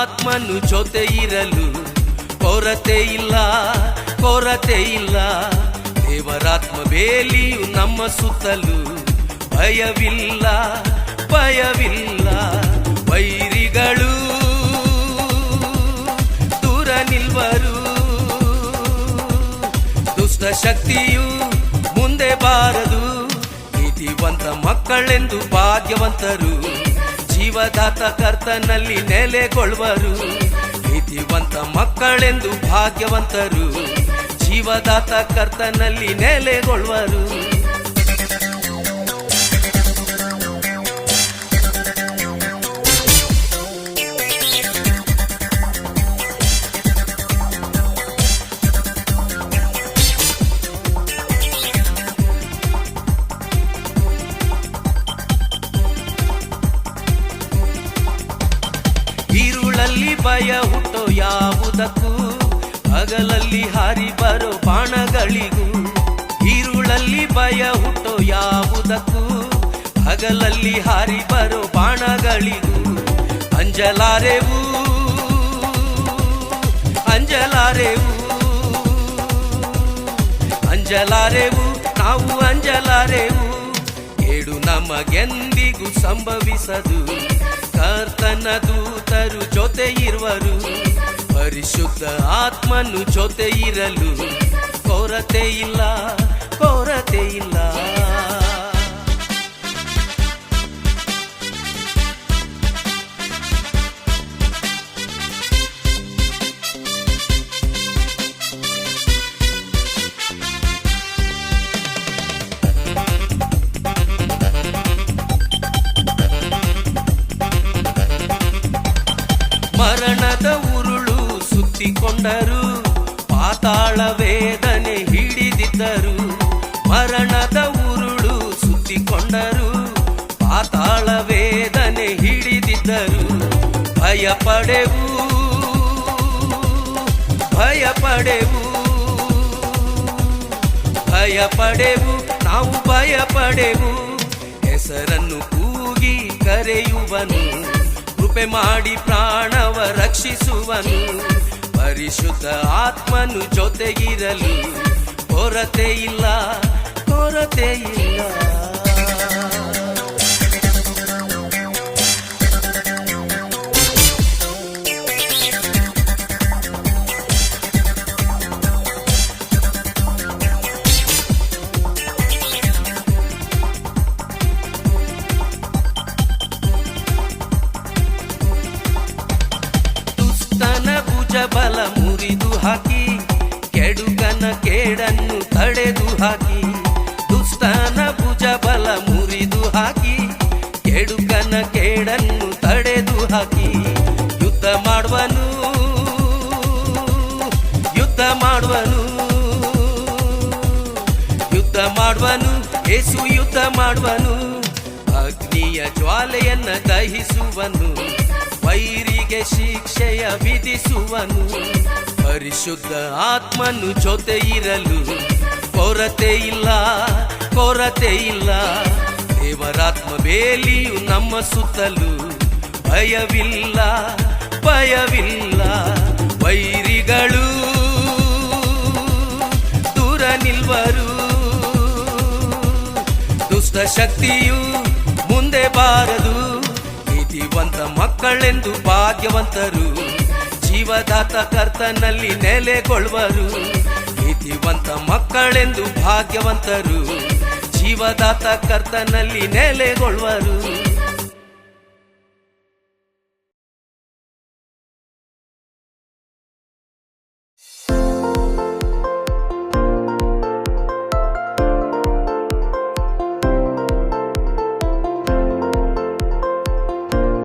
ಆತ್ಮನು ಜೊತೆ ಇರಲು ಕೊರತೆ ಇಲ್ಲ, ಕೊರತೆ ಇಲ್ಲ. ದೇವರಾತ್ಮ ಬೇಲಿಯು ನಮ್ಮ ಸುತ್ತಲೂ ಭಯವಿಲ್ಲ, ಭಯವಿಲ್ಲ. ವೈರಿಗಳು ದೂರ ನಿಲ್ವರು, ದುಷ್ಟ ಶಕ್ತಿಯು ಮುಂದೆ ಬಾರದು. ನೀತಿವಂತ ಮಕ್ಕಳೆಂದು ಭಾಗ್ಯವಂತರು ಜೀವದಾತ ಕರ್ತನಲ್ಲಿ ನೆಲೆಗೊಳ್ಳುವರು. ನೀತಿವಂತ ಮಕ್ಕಳೆಂದು ಭಾಗ್ಯವಂತರು ಜೀವದಾತ ಕರ್ತನಲ್ಲಿ ನೆಲೆಗೊಳ್ಳುವರು. ಈರುಳಲ್ಲಿ ಭಯ ಹುಟ್ಟೋ ಯಾವುದಕ್ಕೂ, ಹಗಲಲ್ಲಿ ಹಾರಿ ಬರೋ ಬಾಣಗಳಿಗೂ. ಈರುಳಲ್ಲಿ ಭಯ ಹುಟ್ಟೋ ಯಾವುದಕ್ಕೂ, ಹಗಲಲ್ಲಿ ಹಾರಿ ಬರೋ ಬಾಣಗಳಿಗೂ. ಅಂಜಲಾರೆವು, ಅಂಜಲಾರೆವು, ಅಂಜಲಾರೆವು, ನಾವು ಅಂಜಲಾರೆವು. ಕೇಡು ನಮಗೆಂದಿಗೂ ಸಂಭವಿಸದು, ಕರ್ತನ ದೂತರು ಜೊತೆ ಇರುವರು. ಪರಿಶುದ್ಧ ಆತ್ಮನು ಜೊತೆ ಇರಲು ಕೊರತೆ ಇಲ್ಲ, ಕೊರತೆ ಇಲ್ಲ. ಮರಣದ ಉರುಳು ಸುತ್ತಿಕೊಂಡರು, ಪಾತಾಳ ವೇದನೆ ಹಿಡಿದಿದ್ದರು. ಮರಣದ ಉರುಳು ಸುತ್ತಿಕೊಂಡರು, ಪಾತಾಳ ವೇದನೆ ಹಿಡಿದಿದ್ದರು. ಭಯಪಡೆವು, ಭಯಪಡೆವು, ಭಯಪಡೆವು, ನಾವು ಭಯಪಡೆವು. ಹೆಸರನ್ನು ಕೂಗಿ ಕರೆಯುವನು, ಕೃಪೆ ಮಾಡಿ ಪ್ರಾಣವ ರಕ್ಷಿಸುವನು. ಪರಿಶುದ್ಧ ಆತ್ಮನು ಜೊತೆಗಿರಲು ಕೊರತೆ ಇಲ್ಲ, ಕೊರತೆ ಇಲ್ಲ. ಬಲ ಮುರಿದು ಹಾಕಿ, ಕೆಡುಕನ ಕೇಡನ್ನು ತಡೆದು ಹಾಕಿ. ದುಷ್ಟನ ಭುಜ ಬಲ ಮುರಿದು ಹಾಕಿ, ಕೆಡುಕನ ಕೇಡನ್ನು ತಡೆದು ಹಾಕಿ. ಯುದ್ಧ ಮಾಡುವನು, ಯುದ್ಧ ಮಾಡುವನು, ಯುದ್ಧ ಮಾಡುವನು. ಯೇಸು ಯುದ್ಧ ಮಾಡುವನು, ಅಗ್ನಿಯ ಜ್ವಾಲೆಯನ್ನ ದಹಿಸುವನು. ವೈರಿಗೆ ಶಿಕ್ಷೆಯ ವಿಧಿಸುವನು. ಪರಿಶುದ್ಧ ಆತ್ಮನು ಜೊತೆ ಇರಲು ಕೊರತೆ ಇಲ್ಲ, ಕೊರತೆ ಇಲ್ಲ. ದೇವರಾತ್ಮ ಬೇಲಿಯು ನಮ್ಮ ಸುತ್ತಲೂ ಭಯವಿಲ್ಲ, ಭಯವಿಲ್ಲ. ವೈರಿಗಳು ದೂರ ನಿಲ್ವರು, ದುಷ್ಟ ಶಕ್ತಿಯು ಮುಂದೆ ಬಾರದು. ನೀತಿವಂತ ಮಕ್ಕಳೆಂದು ಭಾಗ್ಯವಂತರು ಜೀವದಾತ ಕರ್ತನಲ್ಲಿ ನೆಲೆಗೊಳ್ಳುವರು. ನೀತಿವಂತ ಮಕ್ಕಳೆಂದು ಭಾಗ್ಯವಂತರು ಜೀವದಾತ ಕರ್ತನಲ್ಲಿ ನೆಲೆಗೊಳ್ಳುವರು.